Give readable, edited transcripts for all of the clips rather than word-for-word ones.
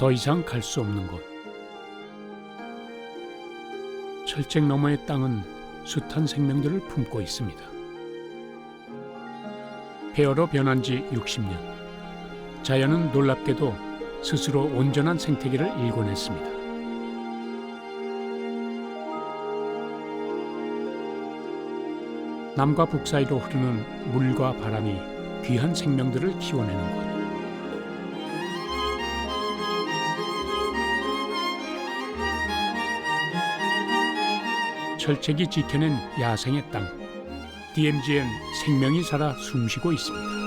더 이상 갈 수 없는 곳. 철책 너머의 땅은 숱한 생명들을 품고 있습니다. 폐허로 변한 지 60년. 자연은 놀랍게도 스스로 온전한 생태계를 일궈냈습니다. 남과 북 사이로 흐르는 물과 바람이 귀한 생명들을 키워내는 곳. 철책이 지켜낸 야생의 땅. DMZ엔 생명이 살아 숨쉬고 있습니다.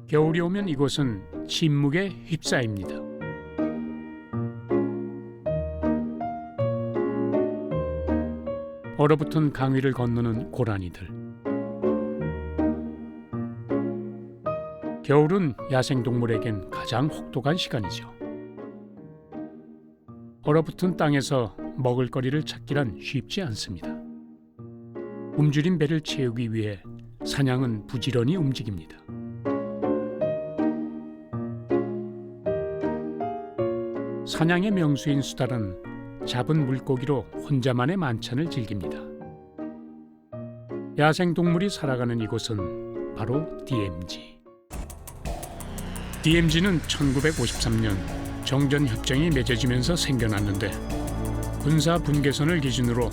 겨울이 오면 이곳은 침묵에 휩싸입니다. 얼어붙은 강위를 건너는 고라니들. 겨울은 야생동물에겐 가장 혹독한 시간이죠. 얼어붙은 땅에서 먹을거리를 찾기란 쉽지 않습니다. 굶주린 배를 채우기 위해 사냥은 부지런히 움직입니다. 사냥의 명수인 수달은 잡은 물고기로 혼자만의 만찬을 즐깁니다. 야생동물이 살아가는 이곳은 바로 DMZ. DMZ는 1953년 정전협정이 맺어지면서 생겨났는데 군사 분계선을 기준으로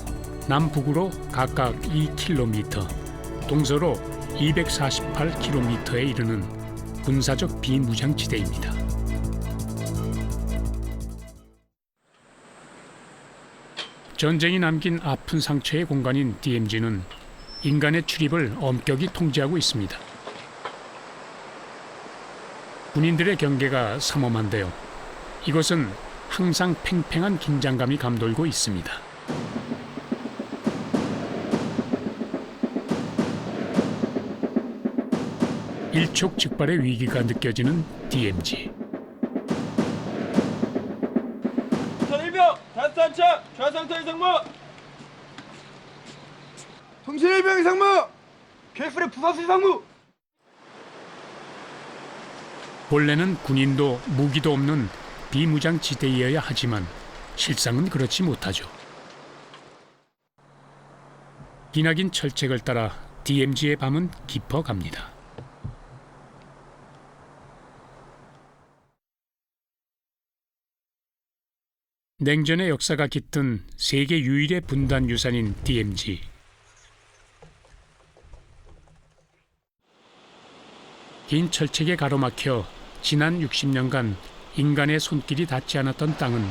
남북으로 각각 2km, 동서로 248km에 이르는 군사적 비무장지대입니다. 전쟁이 남긴 아픈 상처의 공간인 DMZ는 인간의 출입을 엄격히 통제하고 있습니다. 군인들의 경계가 삼엄한데요. 이곳은 항상 팽팽한 긴장감이 감돌고 있습니다. 일촉즉발의 위기가 느껴지는 DMZ. 통일병 단탄차 좌상터 이상무 통신일병 이상무 개풀의 부사수 이상무. 본래는 군인도 무기도 없는 비무장 지대이어야 하지만 실상은 그렇지 못하죠. 기나긴 철책을 따라 DMZ의 밤은 깊어갑니다. 냉전의 역사가 깃든 세계 유일의 분단 유산인 DMZ. 긴 철책에 가로막혀 지난 60년간 인간의 손길이 닿지 않았던 땅은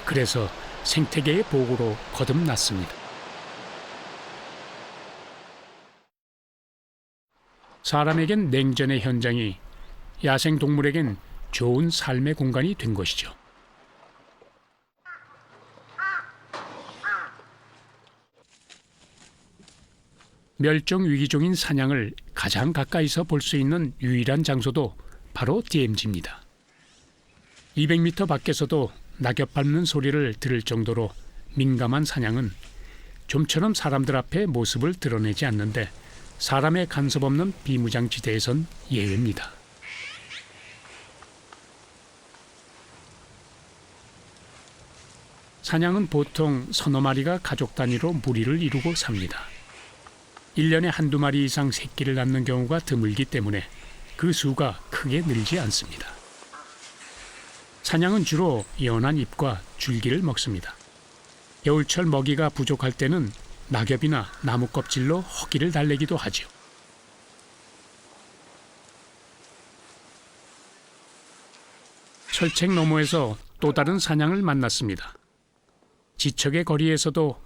그래서 생태계의 보고로 거듭났습니다. 사람에겐 냉전의 현장이, 야생동물에겐 좋은 삶의 공간이 된 것이죠. 멸종 위기종인 사냥을 가장 가까이서 볼 수 있는 유일한 장소도 바로 DMZ입니다. 200m 밖에서도 낙엽 밟는 소리를 들을 정도로 민감한 사냥은 좀처럼 사람들 앞에 모습을 드러내지 않는데 사람의 간섭 없는 비무장지대에선 예외입니다. 사냥은 보통 서너 마리가 가족 단위로 무리를 이루고 삽니다. 1년에 한두 마리 이상 새끼를 낳는 경우가 드물기 때문에 그 수가 크게 늘지 않습니다. 사냥은 주로 연한 잎과 줄기를 먹습니다. 겨울철 먹이가 부족할 때는 낙엽이나 나무 껍질로 허기를 달래기도 하죠. 철책 너머에서 또 다른 사냥을 만났습니다. 지척의 거리에서도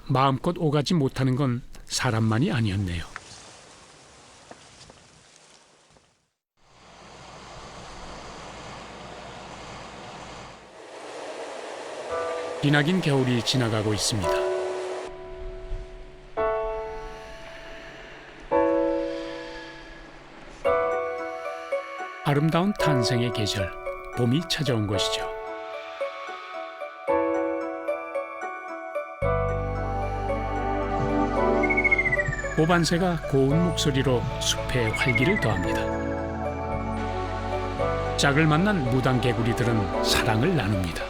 마음껏 오가지 못하는 건 사람만이 아니었네요. 기나긴 겨울이 지나가고 있습니다. 아름다운 탄생의 계절, 봄이 찾아온 것이죠. 오반새가 고운 목소리로 숲에 활기를 더합니다. 짝을 만난 무당개구리들은 사랑을 나눕니다.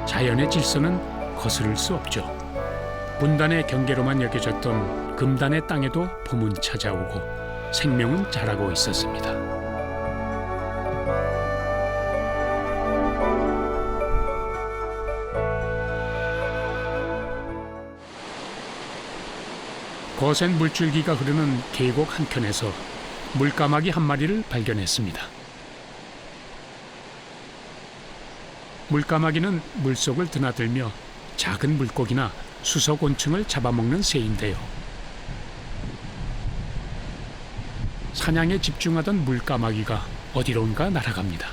자연의 질서는 거스를 수 없죠. 분단의 경계로만 여겨졌던 금단의 땅에도 봄은 찾아오고 생명은 자라고 있었습니다. 거센 물줄기가 흐르는 계곡 한켠에서 물까마귀 한 마리를 발견했습니다. 물까마귀는 물속을 드나들며 작은 물고기나 수소곤충을 잡아먹는 새인데요. 사냥에 집중하던 물까마귀가 어디론가 날아갑니다.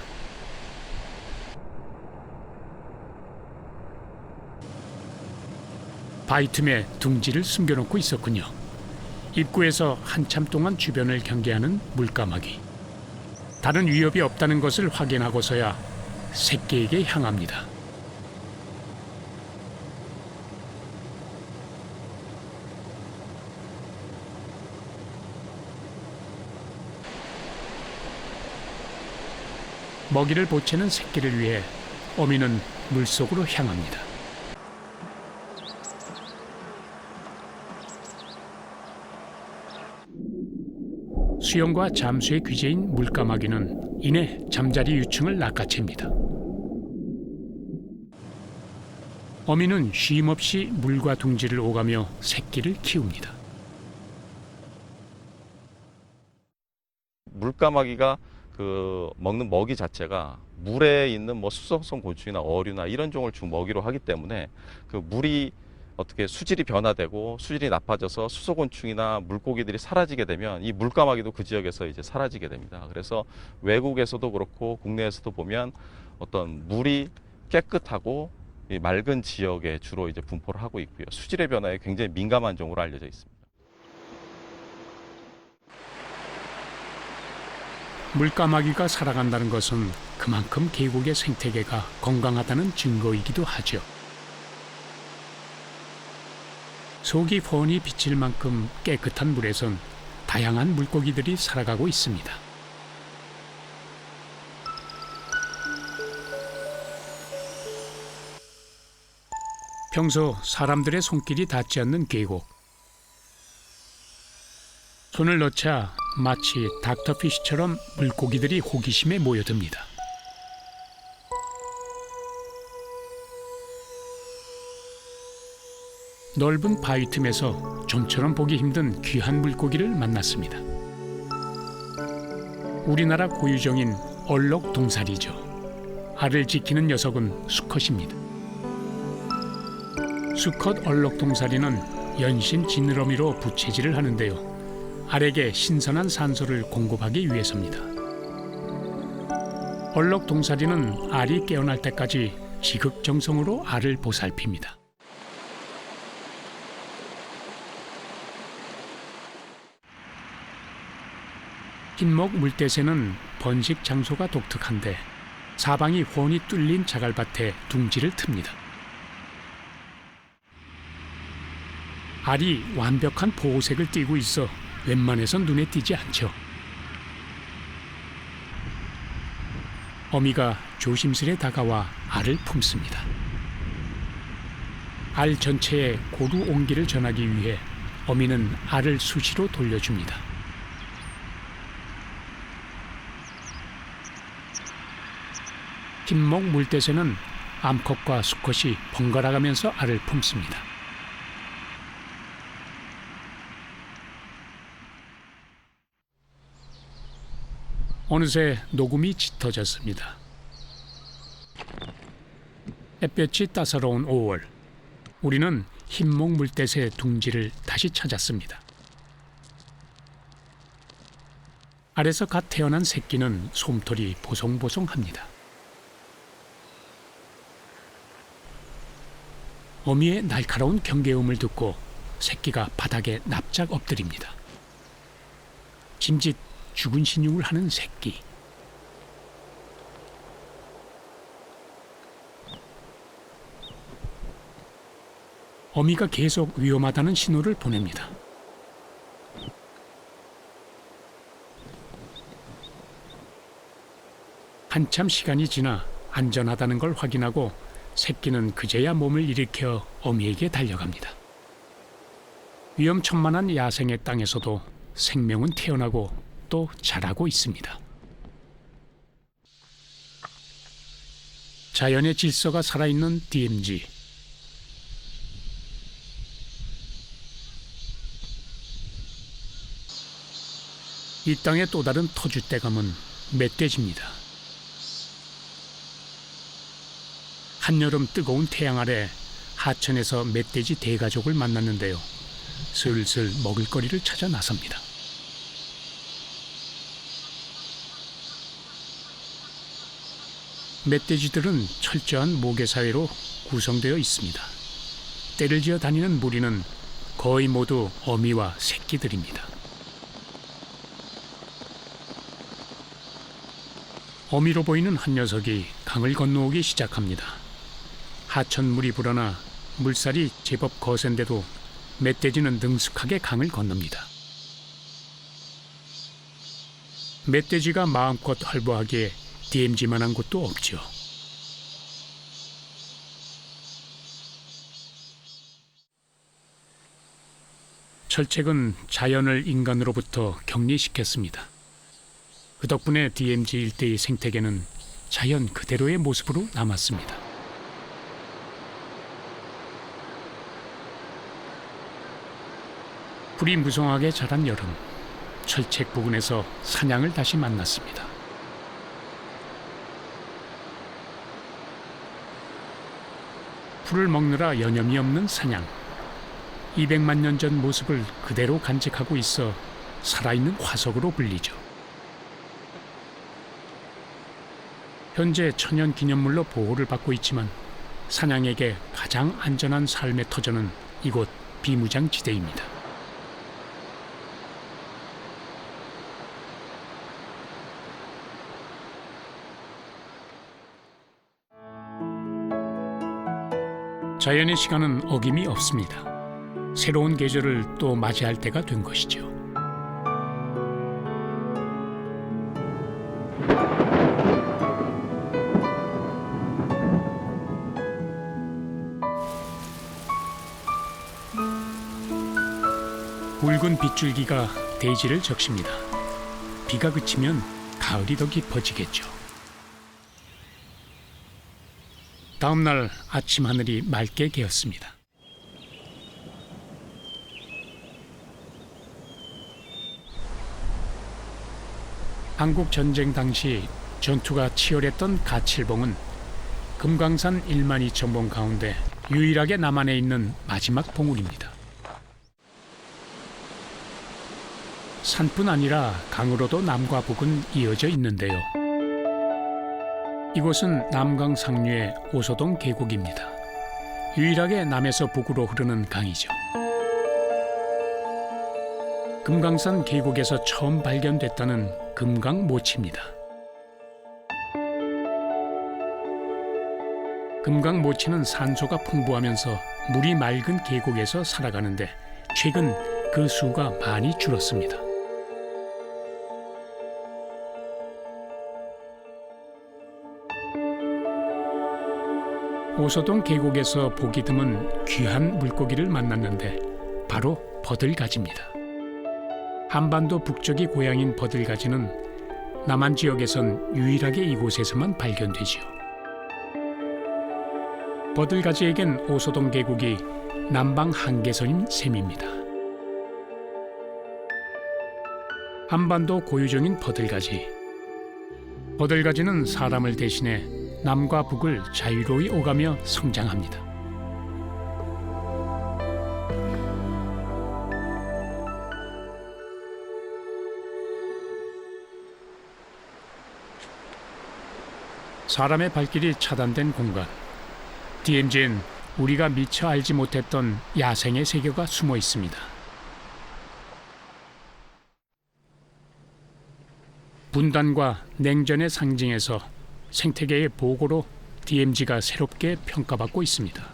바위 틈에 둥지를 숨겨놓고 있었군요. 입구에서 한참 동안 주변을 경계하는 물까마귀. 다른 위협이 없다는 것을 확인하고서야 새끼에게 향합니다. 먹이를 보채는 새끼를 위해 어미는 물속으로 향합니다. 수영과 잠수의 귀재인 물까마귀는 이내 잠자리 유충을 낚아챕니다. 어미는 쉼없이 물과 둥지를 오가며 새끼를 키웁니다. 물까마귀가 먹는 먹이 자체가 물에 있는 뭐 수성성 곤충이나 어류나 이런 종을 주 먹이로 하기 때문에 그 물이 어떻게 수질이 변화되고 수질이 나빠져서 수소곤충이나 물고기들이 사라지게 되면 이 물까마귀도 그 지역에서 이제 사라지게 됩니다. 그래서 외국에서도 그렇고 국내에서도 보면 어떤 물이 깨끗하고 이 맑은 지역에 주로 이제 분포를 하고 있고요. 수질의 변화에 굉장히 민감한 종으로 알려져 있습니다. 물까마귀가 살아간다는 것은 그만큼 계곡의 생태계가 건강하다는 증거이기도 하죠. 속이 훤히 비칠 만큼 깨끗한 물에선 다양한 물고기들이 살아가고 있습니다. 평소 사람들의 손길이 닿지 않는 계곡. 손을 넣자 마치 닥터피쉬처럼 물고기들이 호기심에 모여듭니다. 넓은 바위 틈에서 좀처럼 보기 힘든 귀한 물고기를 만났습니다. 우리나라 고유종인 얼록동사리죠. 알을 지키는 녀석은 수컷입니다. 수컷 얼록동사리는 연신 지느러미로 부채질을 하는데요. 알에게 신선한 산소를 공급하기 위해서입니다. 얼록동사리는 알이 깨어날 때까지 지극정성으로 알을 보살핍니다. 흰목 물대새는 번식 장소가 독특한데 사방이 훤히 뚫린 자갈밭에 둥지를 틉니다. 알이 완벽한 보호색을 띠고 있어 웬만해선 눈에 띄지 않죠. 어미가 조심스레 다가와 알을 품습니다. 알 전체에 고루 온기를 전하기 위해 어미는 알을 수시로 돌려줍니다. 흰목 물대새는 암컷과 수컷이 번갈아 가면서 알을 품습니다. 어느새 녹음이 짙어졌습니다. 햇볕이 따사로운 5월, 우리는 흰목 물대새 둥지를 다시 찾았습니다. 알에서 갓 태어난 새끼는 솜털이 보송보송합니다. 어미의 날카로운 경계음을 듣고 새끼가 바닥에 납작 엎드립니다. 짐짓 죽은 신용을 하는 새끼. 어미가 계속 위험하다는 신호를 보냅니다. 한참 시간이 지나 안전하다는 걸 확인하고 새끼는 그제야 몸을 일으켜 어미에게 달려갑니다. 위험천만한 야생의 땅에서도 생명은 태어나고 또 자라고 있습니다. 자연의 질서가 살아있는 DMZ. 이 땅의 또 다른 터줏대감은 멧돼지입니다. 한여름 뜨거운 태양 아래 하천에서 멧돼지 대가족을 만났는데요. 슬슬 먹을거리를 찾아 나섭니다. 멧돼지들은 철저한 모계사회로 구성되어 있습니다. 떼를 지어 다니는 무리는 거의 모두 어미와 새끼들입니다. 어미로 보이는 한 녀석이 강을 건너오기 시작합니다. 하천물이 불어나 물살이 제법 거센데도 멧돼지는 능숙하게 강을 건넙니다. 멧돼지가 마음껏 활보하기에 DMZ만한 곳도 없죠. 철책은 자연을 인간으로부터 격리시켰습니다. 그 덕분에 DMZ 일대의 생태계는 자연 그대로의 모습으로 남았습니다. 풀이 무성하게 자란 여름, 철책 부근에서 사냥을 다시 만났습니다. 풀을 먹느라 여념이 없는 사냥. 200만 년 전 모습을 그대로 간직하고 있어 살아있는 화석으로 불리죠. 현재 천연기념물로 보호를 받고 있지만 사냥에게 가장 안전한 삶의 터전은 이곳 비무장지대입니다. 자연의 시간은 어김이 없습니다. 새로운 계절을 또 맞이할 때가 된 것이죠. 붉은 빗줄기가 대지를 적십니다. 비가 그치면 가을이 더 깊어지겠죠. 다음 날 아침 하늘이 맑게 개었습니다. 한국 전쟁 당시 전투가 치열했던 가칠봉은 금강산 1만 2천 봉 가운데 유일하게 남한에 있는 마지막 봉우리입니다. 산뿐 아니라 강으로도 남과 북은 이어져 있는데요. 이곳은 남강 상류의 오소동 계곡입니다. 유일하게 남에서 북으로 흐르는 강이죠. 금강산 계곡에서 처음 발견됐다는 금강모치입니다. 금강모치는 산소가 풍부하면서 물이 맑은 계곡에서 살아가는데 최근 그 수가 많이 줄었습니다. 오소동 계곡에서 보기 드문 귀한 물고기를 만났는데 바로 버들가지입니다. 한반도 북쪽이 고향인 버들가지는 남한 지역에선 유일하게 이곳에서만 발견되지요. 버들가지에겐 오소동 계곡이 남방 한계선인 셈입니다. 한반도 고유종인 버들가지. 버들가지는 사람을 대신해 남과 북을 자유로이 오가며 성장합니다. 사람의 발길이 차단된 공간. DMZ엔 우리가 미처 알지 못했던 야생의 세계가 숨어 있습니다. 분단과 냉전의 상징에서 생태계의 보고로 DMZ가 새롭게 평가받고 있습니다.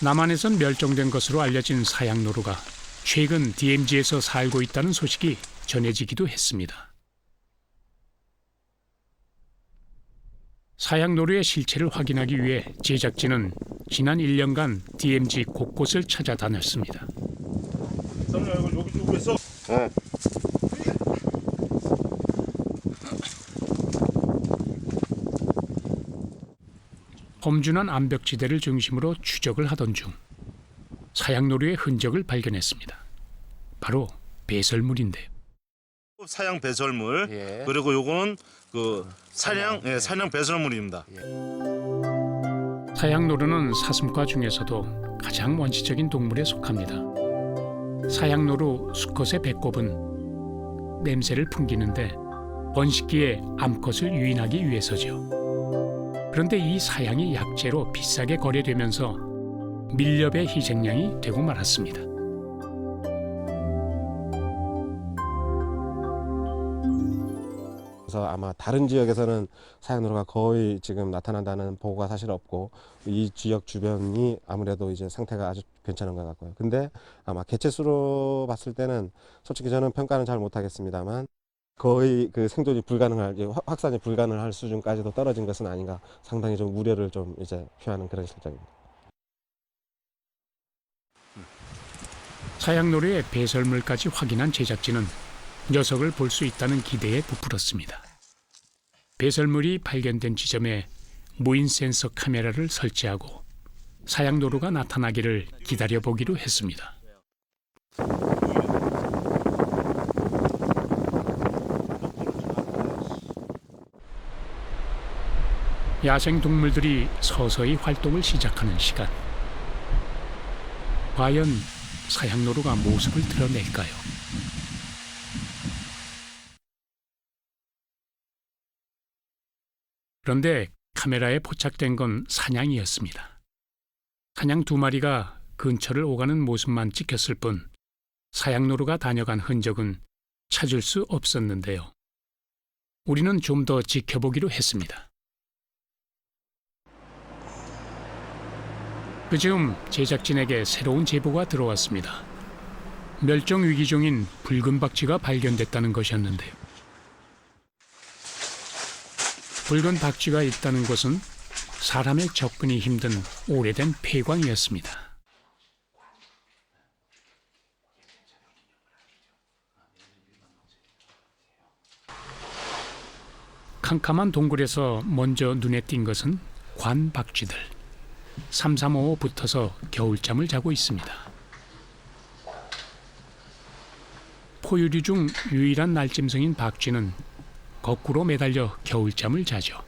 남한에선 멸종된 것으로 알려진 사양노루가 최근 DMZ에서 살고 있다는 소식이 전해지기도 했습니다. 사양노루의 실체를 확인하기 위해 제작진은 지난 1년간 DMZ 곳곳을 찾아다녔습니다. 쌈장 이거 여기 쭉 했어? 네. 험준한 암벽지대를 중심으로 추적을 하던 중 사양노루의 흔적을 발견했습니다. 바로 배설물인데요. 사양 배설물. 예. 그리고 요거는 그 사냥 사냥 배설물입니다. 사양노루는 사슴과 중에서도 가장 원시적인 동물에 속합니다. 사양노루 수컷의 배꼽은 냄새를 풍기는데 번식기에 암컷을 유인하기 위해서죠. 그런데 이 사양이 약재로 비싸게 거래되면서 밀렵의 희생양이 되고 말았습니다. 그래서 아마 다른 지역에서는 사양노루가 거의 지금 나타난다는 보고가 사실 없고 이 지역 주변이 아무래도 이제 상태가 아주 괜찮은 것 같고요. 근데 아마 개체수로 봤을 때는 솔직히 저는 평가는 잘 못하겠습니다만 거의 그 생존이 불가능할, 확산이 불가능할 수준까지도 떨어진 것은 아닌가, 상당히 좀 우려를 좀 이제 표하는 그런 실정입니다. 사양노루의 배설물까지 확인한 제작진은 녀석을 볼 수 있다는 기대에 부풀었습니다. 배설물이 발견된 지점에 무인 센서 카메라를 설치하고 사양노루가 나타나기를 기다려보기로 했습니다. 야생 동물들이 서서히 활동을 시작하는 시간. 과연 사양노루가 모습을 드러낼까요? 그런데 카메라에 포착된 건 사냥이었습니다. 사냥 2마리가 근처를 오가는 모습만 찍혔을 뿐 사양노루가 다녀간 흔적은 찾을 수 없었는데요. 우리는 좀 더 지켜보기로 했습니다. 그즈음 제작진에게 새로운 제보가 들어왔습니다. 멸종 위기종인 붉은 박쥐가 발견됐다는 것이었는데요. 붉은 박쥐가 있다는 곳은 사람의 접근이 힘든 오래된 폐광이었습니다. 캄캄한 동굴에서 먼저 눈에 띈 것은 관박쥐들. 삼삼오오 붙어서 겨울잠을 자고 있습니다. 포유류 중 유일한 날짐승인 박쥐는 거꾸로 매달려 겨울잠을 자죠.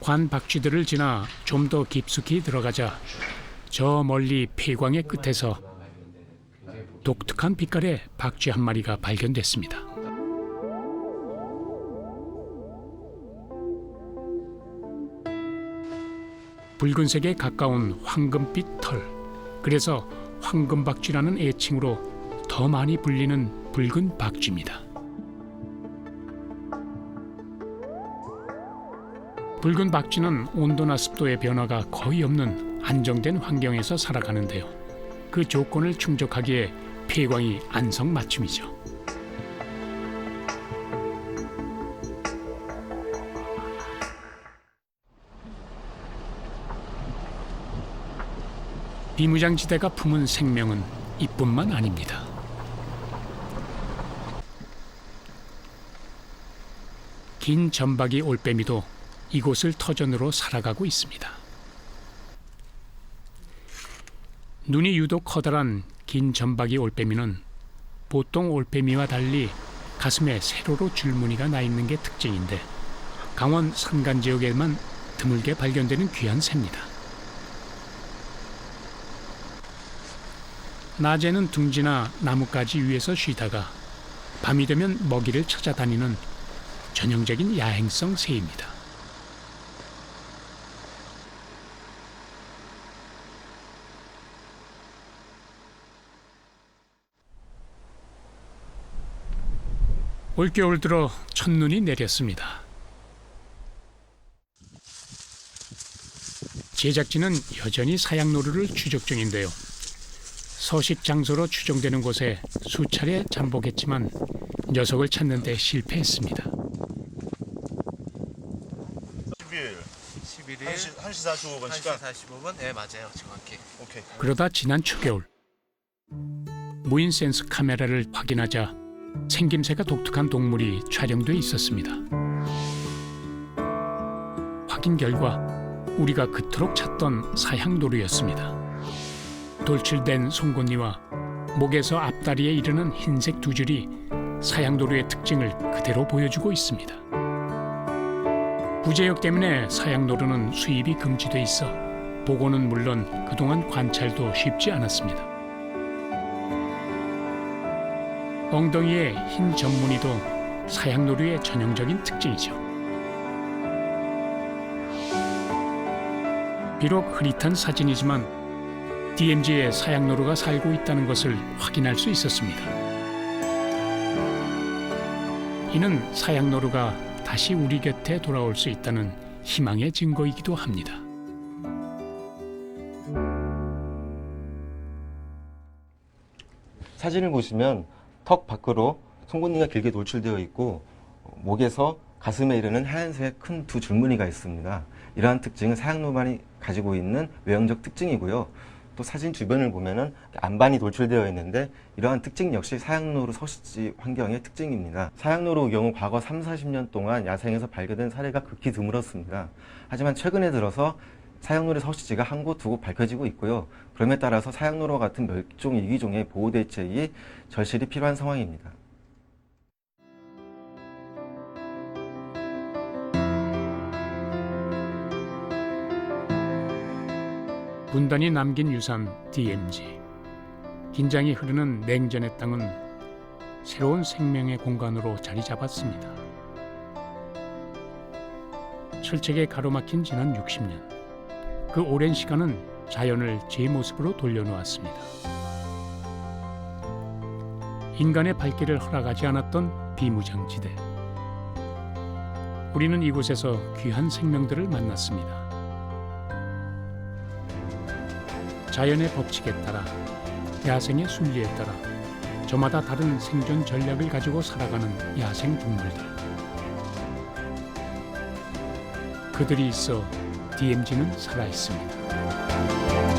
관박쥐들을 지나 좀 더 깊숙이 들어가자 저 멀리 폐광의 끝에서 독특한 빛깔의 박쥐 한 마리가 발견됐습니다. 붉은색에 가까운 황금빛 털, 그래서 황금박쥐라는 애칭으로 더 많이 불리는 붉은 박쥐입니다. 붉은 박쥐는 온도나 습도의 변화가 거의 없는 안정된 환경에서 살아가는데요. 그 조건을 충족하기에 폐광이 안성맞춤이죠. 비무장지대가 품은 생명은 이뿐만 아닙니다. 긴 점박이 올빼미도 이곳을 터전으로 살아가고 있습니다. 눈이 유독 커다란 긴 점박이 올빼미는 보통 올빼미와 달리 가슴에 세로로 줄무늬가 나 있는 게 특징인데 강원 산간 지역에만 드물게 발견되는 귀한 새입니다. 낮에는 둥지나 나뭇가지 위에서 쉬다가 밤이 되면 먹이를 찾아다니는 전형적인 야행성 새입니다. 올겨울 들어 첫눈이 내렸습니다. 제작진은 여전히 사양노루를 추적 중인데요. 서식 장소로 추정되는 곳에 수차례 잠복했지만 녀석을 찾는 데 실패했습니다. 11일 11일 1시 45분 1시 시간. 45분? 네, 맞아요. 정확히. 오케이. 그러다 지난 초겨울 무인 센서 카메라를 확인하자 생김새가 독특한 동물이 촬영돼 있었습니다. 확인 결과 우리가 그토록 찾던 사양노루였습니다. 돌출된 송곳니와 목에서 앞다리에 이르는 흰색 두 줄이 사양노루의 특징을 그대로 보여주고 있습니다. 부재역 때문에 사양노루는 수입이 금지돼 있어 보고는 물론 그동안 관찰도 쉽지 않았습니다. 엉덩이에 흰 점무늬도 사양노루의 전형적인 특징이죠. 비록 흐릿한 사진이지만 DMZ에 사양노루가 살고 있다는 것을 확인할 수 있었습니다. 이는 사양노루가 다시 우리 곁에 돌아올 수 있다는 희망의 증거이기도 합니다. 사진을 보시면 턱 밖으로 송곳니가 길게 노출되어 있고 목에서 가슴에 이르는 하얀색 큰 두 줄무늬가 있습니다. 이러한 특징은 사양노루만이 가지고 있는 외형적 특징이고요. 또 사진 주변을 보면은 안반이 돌출되어 있는데 이러한 특징 역시 사양노루 서식지 환경의 특징입니다. 사양노루의 경우 과거 30-40년 동안 야생에서 발견된 사례가 극히 드물었습니다. 하지만 최근에 들어서 사양노루 서식지가 한 곳 두 곳 밝혀지고 있고요. 그럼에 따라서 사양노루와 같은 멸종 위기종의 보호 대책이 절실히 필요한 상황입니다. 분단이 남긴 유산 DMZ. 긴장이 흐르는 냉전의 땅은 새로운 생명의 공간으로 자리 잡았습니다. 철책에 가로막힌 지난 60년. 그 오랜 시간은 자연을 제 모습으로 돌려놓았습니다. 인간의 발길을 허락하지 않았던 비무장지대. 우리는 이곳에서 귀한 생명들을 만났습니다. 자연의 법칙에 따라, 야생의 순리에 따라 저마다 다른 생존 전략을 가지고 살아가는 야생 동물들. 그들이 있어 DMZ는 살아있습니다.